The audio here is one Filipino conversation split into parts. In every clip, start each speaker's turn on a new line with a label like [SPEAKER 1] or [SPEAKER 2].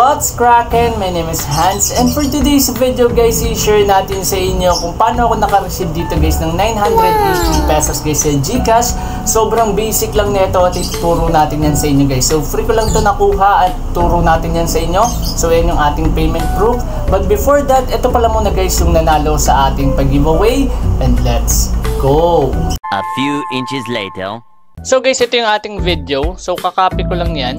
[SPEAKER 1] What's cracking? My name is Hans, and for today's video guys, i-share natin sa inyo kung paano ako naka-receive dito guys ng 980 pesos guys sa GCash. Sobrang basic lang nito at ituturo natin yan sa inyo guys. So free ko lang to nakuha at turo natin yan sa inyo. So yan yung ating payment proof. But before that, ito pala muna guys yung nanalo sa ating pag-giveaway, and let's go!
[SPEAKER 2] A few inches later.
[SPEAKER 1] So guys, ito yung ating video. So kakopy ko lang yan.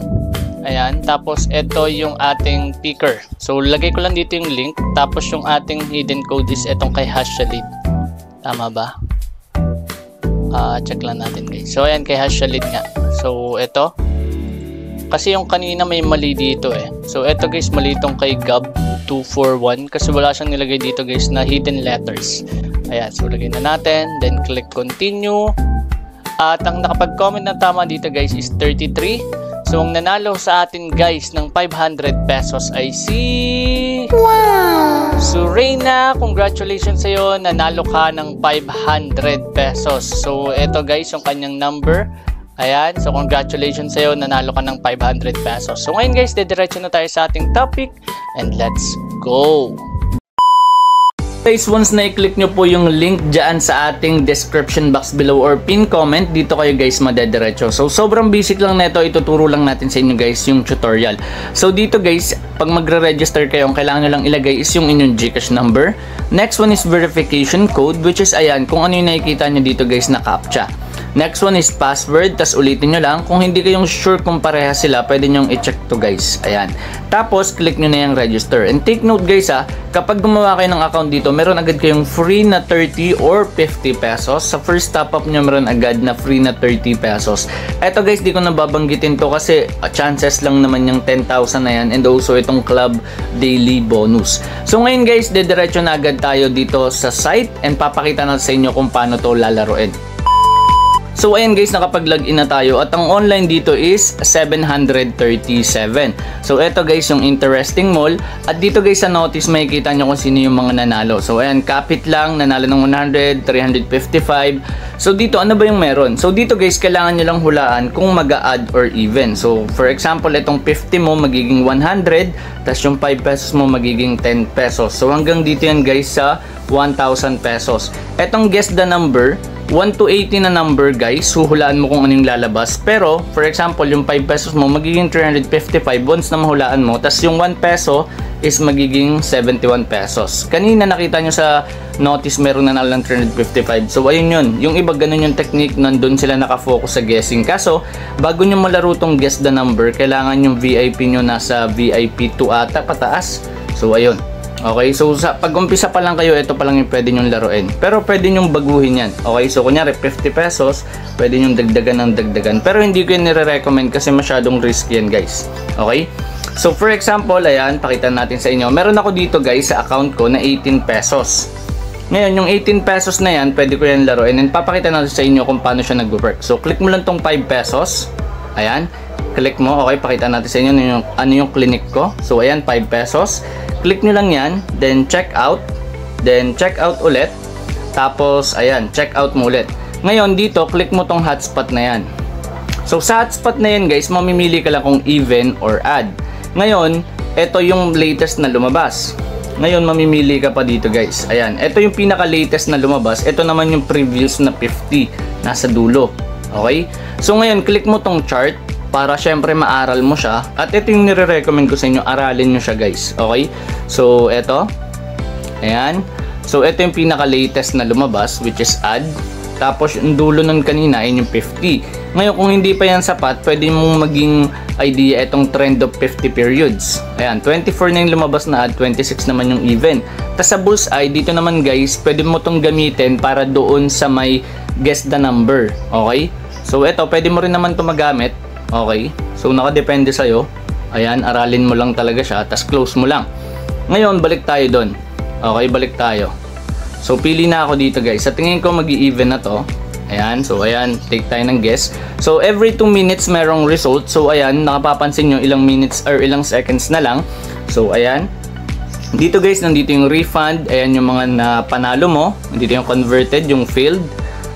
[SPEAKER 1] Ayan, tapos ito yung ating picker. So lagay ko lang dito yung link. Tapos yung ating hidden code is itong kay Hashalid. Tama ba? Check lang natin guys. So ayan, kay Hashalid nga. So ito. Kasi yung kanina may mali dito eh. So ito guys, mali itong kay Gab241. Kasi wala siyang nilagay dito guys na hidden letters. Ayan, so lagay na natin. Then click continue. At ang nakapag-comment na tama dito guys is 33. So, ang nanalo sa atin guys ng 500 pesos ay si... Wow! So, Reyna, congratulations sa'yo. Nanalo ka ng 500 pesos. So, eto guys, yung kanyang number. Ayan. So, congratulations sa'yo. Nanalo ka ng 500 pesos. So, ngayon guys, dediretso na tayo sa ating topic. And let's go! Guys, once na i-click nyo po yung link dyan sa ating description box below or pin comment, dito kayo guys madediretso. So, sobrang basic lang nito, ituturo lang natin sa inyo guys yung tutorial. So, dito guys, pag magre-register kayo, ang kailangan nyo lang ilagay is yung inyong GCash number. Next one is verification code, which is ayan, kung ano yung nakikita nyo dito guys na CAPTCHA. Next one is password, tas ulitin nyo lang. Kung hindi kayong sure kung pareha sila, pwede nyong i-check to guys. Ayan. Tapos, click nyo na yung register. And take note guys kapag gumawa kayo ng account dito, meron agad kayong free na 30 or 50 pesos. Sa first top up nyo, meron agad na free na 30 pesos. Eto guys, di ko nababanggitin to kasi chances lang naman yung 10,000 na yan. And also itong club daily bonus. So ngayon guys, dediretso na agad tayo dito sa site and papakita na sa inyo kung paano to lalaroin. So ayan guys, nakapag-login na tayo at ang online dito is 737. So eto guys yung interesting mall at dito guys sa notice makikita nyo kung sino yung mga nanalo. So ayan, kapit lang, nanalo ng 100, 355. So dito ano ba yung meron? So dito guys, kailangan nyo lang hulaan kung mag-a-add or even. So for example, itong 50 mo magiging 100, tas yung 5 pesos mo magiging 10 pesos. So hanggang dito yan guys sa 1,000 pesos. Etong guess the number, 1 to 80 na number guys, huhulaan mo kung anong lalabas. Pero, for example, yung 5 pesos mo magiging 355 once na mahulaan mo. Tapos yung 1 peso is magiging 71 pesos. Kanina nakita nyo sa notice meron na lang 355. So ayun yun. Yung iba ganun yung technique, nandun sila nakafocus sa guessing. Kaso, bago nyo malaro tong guess the number, kailangan yung VIP nyo nasa VIP 2 ata pataas. So ayun. Okay, so sa pag-umpisa pa lang kayo, ito pa lang yung pwede nyong laruin. Pero pwede nyong baguhin yan. Okay, so kunyari 50 pesos, pwede nyong dagdagan ng dagdagan. Pero hindi ko yung nire-recommend kasi masyadong risky yan guys. Okay, so for example, ayan, pakita natin sa inyo. Meron ako dito guys sa account ko na 18 pesos. Ngayon, yung 18 pesos na yan, pwede ko yan laruin. And papakita natin sa inyo kung paano siya nag-work. So click mo lang tong 5 pesos. Ayan, click mo. Okay, pakita natin sa inyo ano yung clinic ko. So ayan, 5 pesos. Click nyo lang yan, then check out, ulit, tapos ayan, check out mo ulit. Ngayon dito, click mo tong hotspot na yan. So sa hotspot na yan guys, mamimili ka lang kung even or add. Ngayon, ito yung latest na lumabas. Ngayon, mamimili ka pa dito guys. Ayan, ito yung pinaka latest na lumabas. Ito naman yung previous na 50, nasa dulo. Okay? So ngayon, click mo tong chart para syempre maaral mo siya. At ito yung nire-recommend ko sa inyo, aralin nyo siya guys. Okay? So, ito. Ayan. So, ito yung pinaka-latest na lumabas, which is add. Tapos, yung dulo nun kanina, yun yung 50. Ngayon, kung hindi pa yan sapat, pwede mong maging idea itong trend of 50 periods. Ayan, 24 na yung lumabas na add, 26 naman yung even. Tapos sa bullseye, dito naman guys, pwede mo itong gamitin para doon sa may guess the number. Okay? So, ito, pwede mo rin naman ito magamit. Okay, so nakadepende sa'yo. Ayan, aralin mo lang talaga siya, tas close mo lang. Ngayon, balik tayo doon. Okay, balik tayo. So, pili na ako dito guys. Sa tingin ko mag-i-even na to. Ayan, so ayan, take tayo ng guess. So, every 2 minutes merong result. So, ayan, nakapapansin nyo ilang minutes or ilang seconds na lang. So, ayan. Dito guys, nandito yung refund. Ayan yung mga panalo mo. Nandito yung converted, yung failed.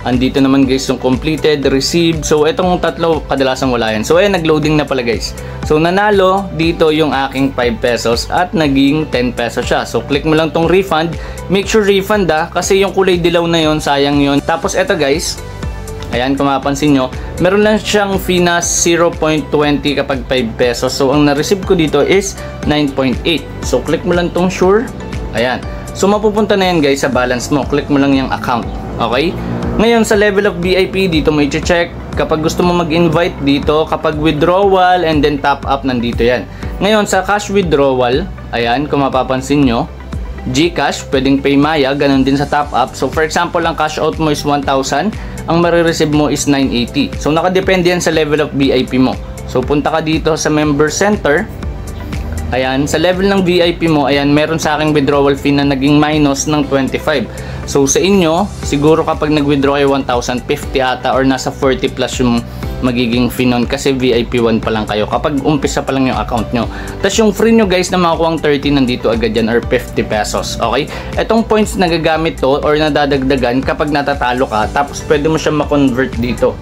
[SPEAKER 1] Andito naman guys yung completed, received. So itong tatlo kadalasan wala yan. So ayan, nag-loading na pala guys. So nanalo dito yung aking 5 pesos at naging 10 pesos siya. So click mo lang tong refund. Make sure refund kasi yung kulay dilaw na yon, sayang yon. Tapos eto guys, ayan, kung mapapansin nyo, meron lang siyang fee na 0.20 kapag 5 pesos. So ang na-receive ko dito is 9.8. So click mo lang tong sure. Ayan. So mapupunta na yan guys sa balance mo. Click mo lang yung account. Okay? Ngayon sa level of VIP, dito mo i-check. Kapag gusto mo mag-invite dito, kapag withdrawal and then top up, nandito yan. Ngayon sa cash withdrawal, ayan, kung mapapansin nyo, GCash, pwedeng Paymaya, ganun din sa top up. So for example, ang cash out mo is 1,000, ang marireceive mo is 980. So nakadepende yan sa level of VIP mo. So punta ka dito sa member center. Ayan, sa level ng VIP mo, ayan, meron sa aking withdrawal fee na naging minus ng 25. So sa inyo, siguro kapag nag-withdraw kayo 1,050 ata or nasa 40 plus yung magiging fee nun kasi VIP 1 pa lang kayo kapag umpisa pa lang yung account nyo. Tapos yung free nyo guys na makukuha 30 nandito agad yan or 50 pesos. Okay? Etong points nagagamit to or nadadagdagan kapag natatalo ka, tapos pwede mo siya ma-convert dito.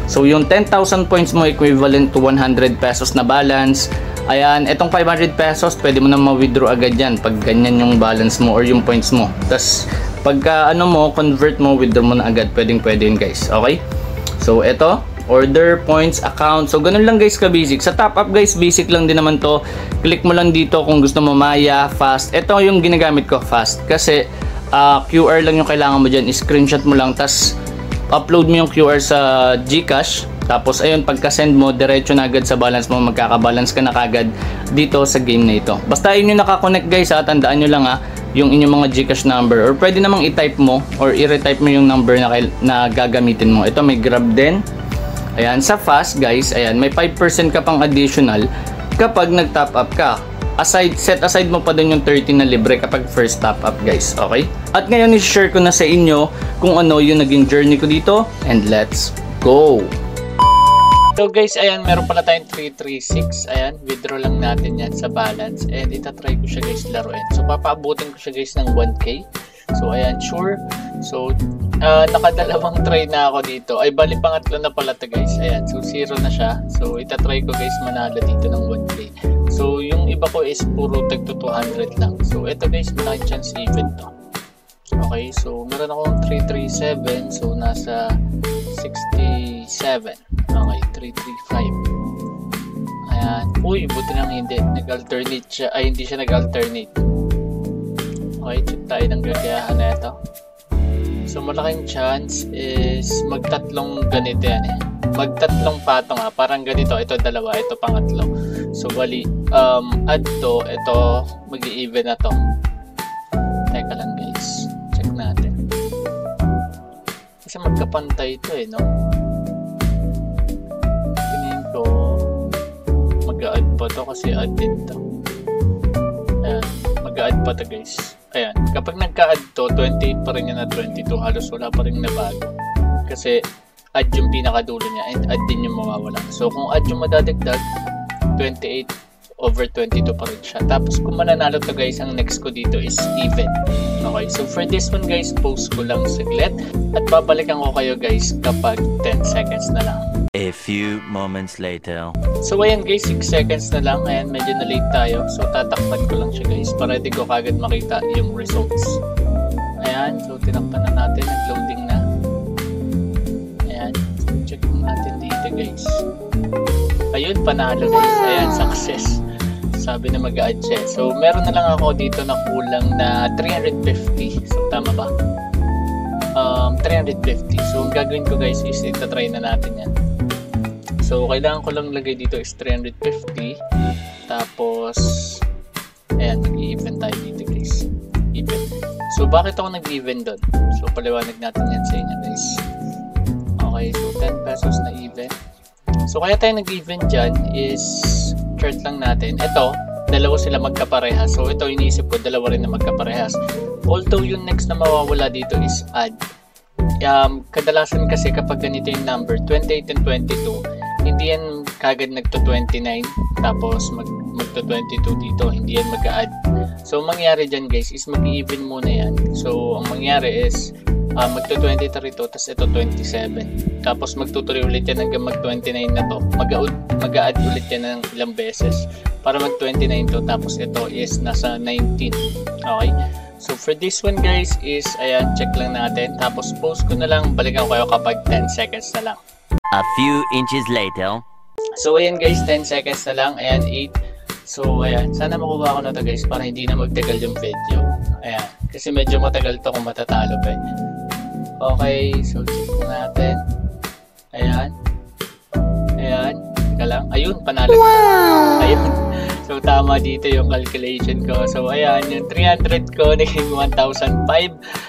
[SPEAKER 1] So yung 10,000 points mo equivalent to 100 pesos na balance. Ayan, etong 500 pesos pwede mo na ma-withdraw agad yan pag ganyan yung balance mo or yung points mo. Tapos pagka ano mo, convert mo, withdraw mo na agad. Pwede yun guys. Okay? So eto, order, points, account. So ganun lang guys ka-basic. Sa top up guys, basic lang din naman to. Click mo lang dito kung gusto mo Maya, fast. Ito yung ginagamit ko, fast. Kasi QR lang yung kailangan mo dyan. Screenshot mo lang, tas upload mo yung QR sa GCash. Tapos ayun, pagka-send mo, diretso na agad sa balance mo, magkaka-balance ka na kagad dito sa game na ito. Basta yun yung nakakonect guys tandaan nyo lang yung inyong mga GCash number, or pwede namang i-type mo or i-retype mo yung number na gagamitin mo. Ito may Grab din. Ayan, sa fast guys, ayan, may 5% ka pang additional kapag nag-top up ka. Set aside mo pa dun yung 30 na libre kapag first top up guys, okay? At ngayon i-share ko na sa inyo kung ano yung naging journey ko dito, and let's go! So guys, ayan, meron pala tayong 336. Ayan, withdraw lang natin yan sa balance. And itatry ko siya guys laruin. So papaabutin ko siya guys ng 1K. So ayan, sure. So nakadalawang try na ako dito. Ay bali pangatlo na pala to guys. Ayan, so 0 na siya. So itatry ko guys manalo dito ng 1K. So yung iba ko is puro tag to 200 lang. So ito guys, malaking chance even to. Okay, so meron akong 337. So nasa 67. Okay, 335. Ayan. Uy, buti nang hindi. Nag-alternate siya. Ay, hindi siya nag-alternate. Okay, check tayo ng gagayahan na ito. So, malaking chance is magtatlong ganito yan eh. Magtatlong patong parang ganito. Ito dalawa, ito pangatlo. So, bali, add to, ito, mag-i-even na to. Teka lang guys. Check natin. Kasi magkapantay ito eh, no? Tingin ko mag-a-add pa to kasi add din to. Ayan, mag-a-add pa to guys. Ayan, kapag nagka-add to, 28 pa rin yan na 22. Halos wala pa rin nabago. Kasi add yung pinakadulo niya and add din yung mawawala. So kung add yung madadagdag, 28 over 22 pa rin siya. Tapos kung mananalo to guys, ang next ko dito is even. Okay, so for this one guys, post ko lang saglit at babalikan ko kayo guys kapag 10 seconds na lang.
[SPEAKER 2] A few moments later.
[SPEAKER 1] So ayan guys, 6 seconds na lang. Ayan, medyo na late tayo. So tatakpan ko lang siya guys para di ko kagad makita yung results. Ayan, so tinakpan na natin, nag-loading na. Ayan, so check natin dito guys. Ayun, panalo guys. Ayan, success. Sabi na mag-a-add siya. So meron na lang ako dito na kulang na 350. So tama ba? 350. So ang gagawin ko guys is itatry na natin yan. So kailangan ko lang lagay dito is 350. Tapos ayan, mag-i-even tayo dito guys. Even. So bakit ako nag-even doon? So paliwanag natin yan sa inyo guys. Okay, so 10 pesos na even. So kaya tayo nag-even dyan is chart lang natin. Ito, dalawa sila magkaparehas. So ito iniisip ko, dalawa rin na magkaparehas. Although yung next na mawawala dito is add. Kadalasan kasi kapag ganito yung number, 28 and 22, hindi yan kagad nagto-29 tapos magto-22 dito, hindi yan mag-add. So mangyari dyan guys is mag-even muna yan. So ang mangyari is magto-23 to, tapos ito 27. Tapos magtutuloy ulit yan hanggang mag-29 na to. Mag-a-add ulit yan ng ilang beses para mag-29 to, tapos ito is nasa 19. Okay? So for this one guys is, ayan, check lang natin. Tapos post ko na lang, balikan ko kayo kapag 10 seconds na lang.
[SPEAKER 2] A few inches later.
[SPEAKER 1] So ayan guys, 10 seconds na lang. Ayan, 8. So ayan, sana makuha ko na to guys para hindi na magtagal yung video. Ayan, kasi medyo matagal to kung matatalo pa. Okay, so check natin. Ayan. Ayan, teka lang. Ayun, panalo. Wow! Ayun. So tama dito yung calculation ko. So ayan, yung 300 ko naging 1,005.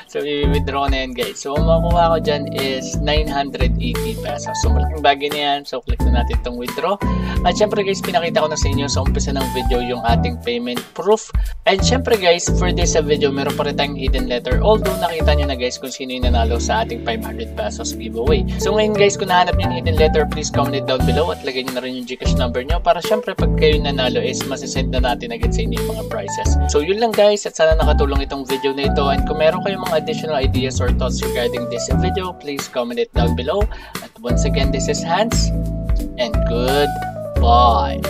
[SPEAKER 1] So i-withdraw ko na yan guys. So ang makuha ko dyan is 980 pesos. So malaking bagay na yan. So click na natin itong withdraw. At syempre guys, pinakita ko na sa inyo sa umpisa ng video yung ating payment proof. And syempre guys, for this video, meron pa rin tayong hidden letter. Although nakita nyo na guys kung sino yung nanalo sa ating 500 pesos giveaway. So ngayon guys, kung nahanap nyo yung hidden letter, please comment it down below at lagay nyo na rin yung Gcash number nyo para syempre pag kayo nanalo is masisend na natin agad sa inyo yung mga prizes. So yun lang guys, at sana nakatulong itong video na ito. And kung meron kayong mga additional ideas or thoughts regarding this video, please comment it down below. At once again, this is Hans, and goodbye.